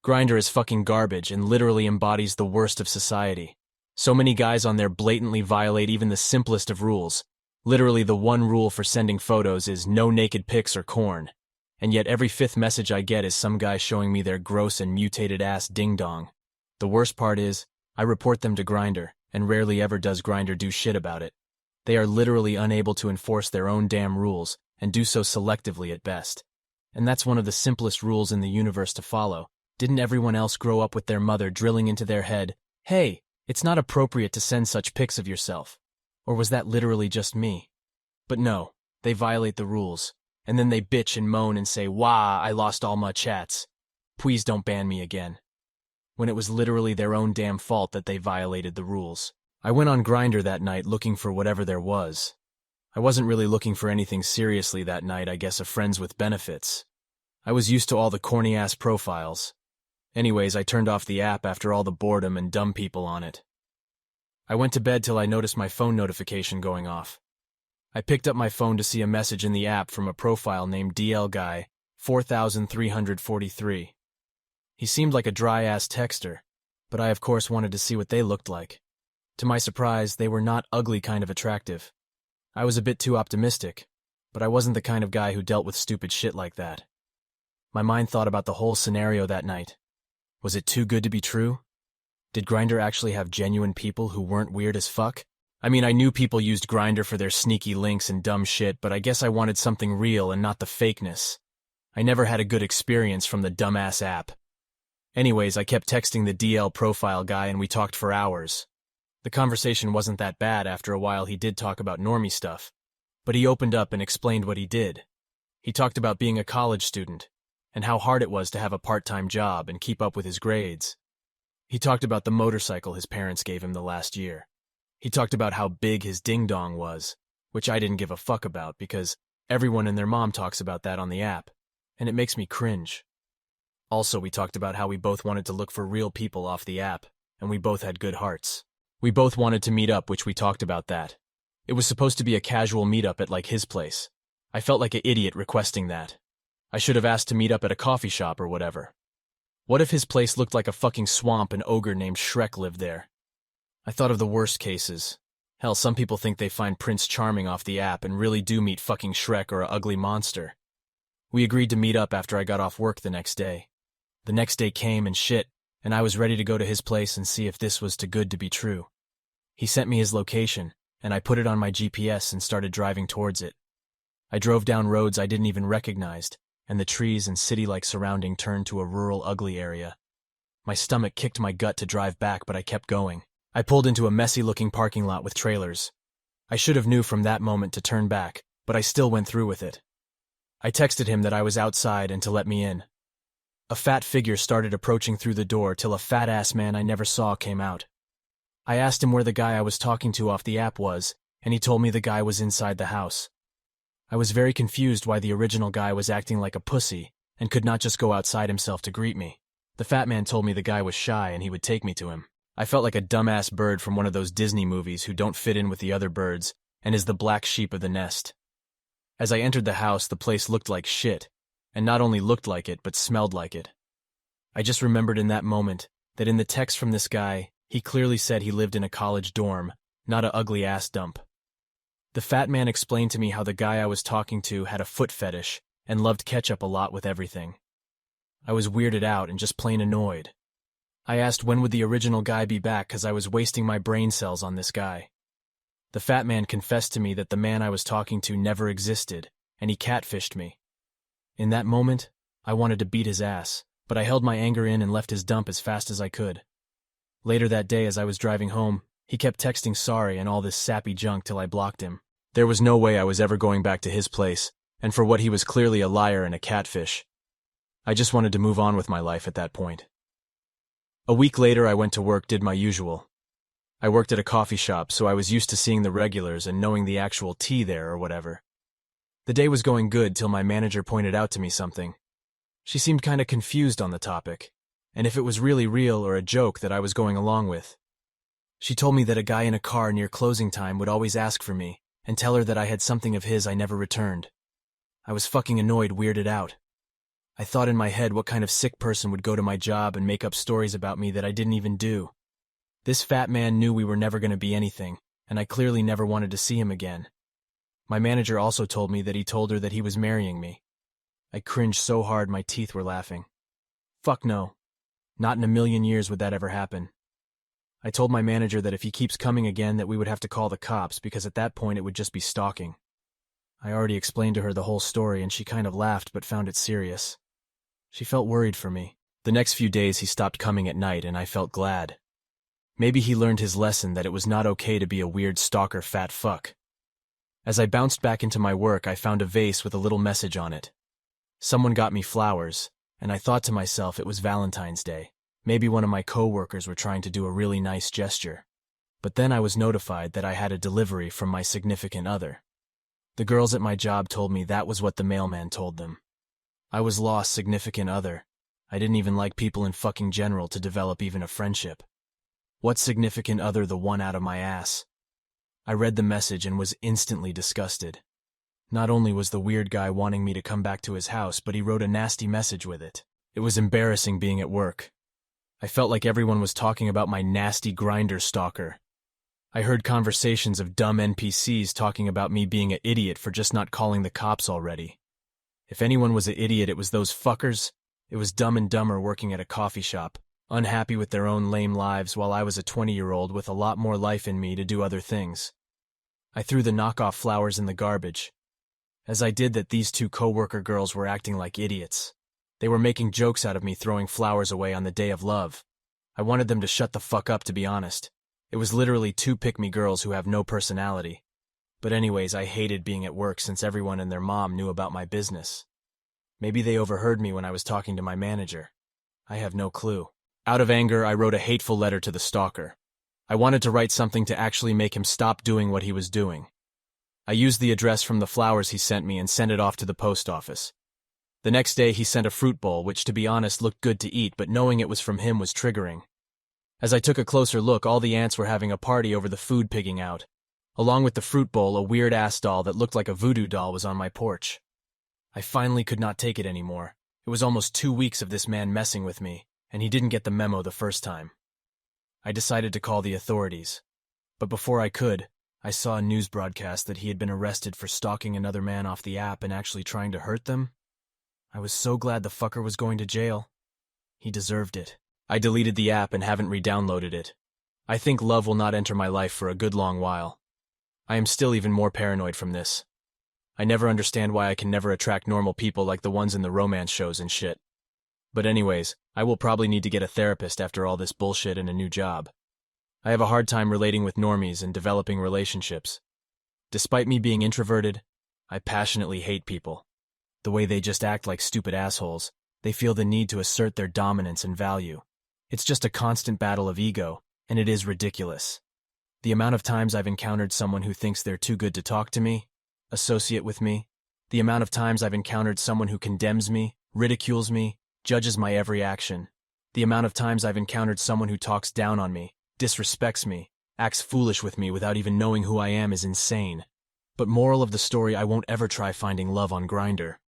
Grindr is fucking garbage and literally embodies the worst of society. So many guys on there blatantly violate even the simplest of rules. Literally the one rule for sending photos is no naked pics or corn. And yet every fifth message I get is some guy showing me their gross and mutated ass ding-dong. The worst part is, I report them to Grindr, and rarely ever does Grindr do shit about it. They are literally unable to enforce their own damn rules, and do so selectively at best. And that's one of the simplest rules in the universe to follow. Didn't everyone else grow up with their mother drilling into their head, "Hey, it's not appropriate to send such pics of yourself"? Or was that literally just me? But no, they violate the rules, and then they bitch and moan and say, "Wah, I lost all my chats. Please don't ban me again." When it was literally their own damn fault that they violated the rules. I went on Grindr that night looking for whatever there was. I wasn't really looking for anything seriously that night, I guess a friends with benefits. I was used to all the corny-ass profiles. Anyways, I turned off the app after all the boredom and dumb people on it. I went to bed till I noticed my phone notification going off. I picked up my phone to see a message in the app from a profile named DL Guy 4343. He seemed like a dry-ass texter, but I of course wanted to see what they looked like. To my surprise, they were not ugly kind of attractive. I was a bit too optimistic, but I wasn't the kind of guy who dealt with stupid shit like that. My mind thought about the whole scenario that night. Was it too good to be true? Did Grindr actually have genuine people who weren't weird as fuck? I mean, I knew people used Grindr for their sneaky links and dumb shit, but I guess I wanted something real and not the fakeness. I never had a good experience from the dumbass app. Anyways, I kept texting the DL profile guy and we talked for hours. The conversation wasn't that bad. After a while he did talk about normie stuff, but he opened up and explained what he did. He talked about being a college student, and how hard it was to have a part-time job and keep up with his grades. He talked about the motorcycle his parents gave him the last year. He talked about how big his ding-dong was, which I didn't give a fuck about because everyone and their mom talks about that on the app, and it makes me cringe. Also, we talked about how we both wanted to look for real people off the app, and we both had good hearts. We both wanted to meet up, which we talked about that. It was supposed to be a casual meetup at like his place. I felt like an idiot requesting that. I should have asked to meet up at a coffee shop or whatever. What if his place looked like a fucking swamp and an ogre named Shrek lived there? I thought of the worst cases. Hell, some people think they find Prince Charming off the app and really do meet fucking Shrek or an ugly monster. We agreed to meet up after I got off work the next day. The next day came and shit, and I was ready to go to his place and see if this was too good to be true. He sent me his location, and I put it on my GPS and started driving towards it. I drove down roads I didn't even recognize, and the trees and city-like surrounding turned to a rural, ugly area. My stomach kicked my gut to drive back, but I kept going. I pulled into a messy-looking parking lot with trailers. I should have knew from that moment to turn back, but I still went through with it. I texted him that I was outside and to let me in. A fat figure started approaching through the door till a fat-ass man I never saw came out. I asked him where the guy I was talking to off the app was, and he told me the guy was inside the house. I was very confused why the original guy was acting like a pussy and could not just go outside himself to greet me. The fat man told me the guy was shy and he would take me to him. I felt like a dumbass bird from one of those Disney movies who don't fit in with the other birds and is the black sheep of the nest. As I entered the house, the place looked like shit, and not only looked like it, but smelled like it. I just remembered in that moment that in the text from this guy, he clearly said he lived in a college dorm, not a ugly ass dump. The fat man explained to me how the guy I was talking to had a foot fetish and loved ketchup a lot with everything. I was weirded out and just plain annoyed. I asked when would the original guy be back because I was wasting my brain cells on this guy. The fat man confessed to me that the man I was talking to never existed, and he catfished me. In that moment, I wanted to beat his ass, but I held my anger in and left his dump as fast as I could. Later that day, as I was driving home, he kept texting sorry and all this sappy junk till I blocked him. There was no way I was ever going back to his place, and for what he was clearly a liar and a catfish. I just wanted to move on with my life at that point. A week later, I went to work, did my usual. I worked at a coffee shop, so I was used to seeing the regulars and knowing the actual tea there or whatever. The day was going good till my manager pointed out to me something. She seemed kinda confused on the topic, and if it was really real or a joke that I was going along with. She told me that a guy in a car near closing time would always ask for me and tell her that I had something of his I never returned. I was fucking annoyed, weirded out. I thought in my head what kind of sick person would go to my job and make up stories about me that I didn't even do. This fat man knew we were never going to be anything, and I clearly never wanted to see him again. My manager also told me that he told her that he was marrying me. I cringed so hard my teeth were laughing. Fuck no. Not in a million years would that ever happen. I told my manager that if he keeps coming again that we would have to call the cops because at that point it would just be stalking. I already explained to her the whole story and she kind of laughed but found it serious. She felt worried for me. The next few days he stopped coming at night and I felt glad. Maybe he learned his lesson that it was not okay to be a weird stalker fat fuck. As I bounced back into my work, I found a vase with a little message on it. Someone got me flowers, and I thought to myself it was Valentine's Day. Maybe one of my co-workers were trying to do a really nice gesture. But then I was notified that I had a delivery from my significant other. The girls at my job told me that was what the mailman told them. I was lost significant other. I didn't even like people in fucking general to develop even a friendship. What significant other the one out of my ass? I read the message and was instantly disgusted. Not only was the weird guy wanting me to come back to his house, but he wrote a nasty message with it. It was embarrassing being at work. I felt like everyone was talking about my nasty Grindr stalker. I heard conversations of dumb NPCs talking about me being an idiot for just not calling the cops already. If anyone was an idiot, it was those fuckers. It was Dumb and Dumber working at a coffee shop, unhappy with their own lame lives while I was a 20-year-old with a lot more life in me to do other things. I threw the knockoff flowers in the garbage. As I did that, these two co-worker girls were acting like idiots. They were making jokes out of me throwing flowers away on the day of love. I wanted them to shut the fuck up, to be honest. It was literally two pick-me girls who have no personality. But anyways, I hated being at work since everyone and their mom knew about my business. Maybe they overheard me when I was talking to my manager. I have no clue. Out of anger, I wrote a hateful letter to the stalker. I wanted to write something to actually make him stop doing what he was doing. I used the address from the flowers he sent me and sent it off to the post office. The next day, he sent a fruit bowl, which to be honest looked good to eat, but knowing it was from him was triggering. As I took a closer look, all the ants were having a party over the food pigging out. Along with the fruit bowl, a weird-ass doll that looked like a voodoo doll was on my porch. I finally could not take it anymore. It was almost 2 weeks of this man messing with me, and he didn't get the memo the first time. I decided to call the authorities. But before I could, I saw a news broadcast that he had been arrested for stalking another man off the app and actually trying to hurt them. I was so glad the fucker was going to jail. He deserved it. I deleted the app and haven't re-downloaded it. I think love will not enter my life for a good long while. I am still even more paranoid from this. I never understand why I can never attract normal people like the ones in the romance shows and shit. But anyways, I will probably need to get a therapist after all this bullshit and a new job. I have a hard time relating with normies and developing relationships. Despite me being introverted, I passionately hate people. The way they just act like stupid assholes. They feel the need to assert their dominance and value. It's just a constant battle of ego, and it is ridiculous. The amount of times I've encountered someone who thinks they're too good to talk to me, associate with me, the amount of times I've encountered someone who condemns me, ridicules me, judges my every action, the amount of times I've encountered someone who talks down on me, disrespects me, acts foolish with me without even knowing who I am is insane. But moral of the story, I won't ever try finding love on Grindr.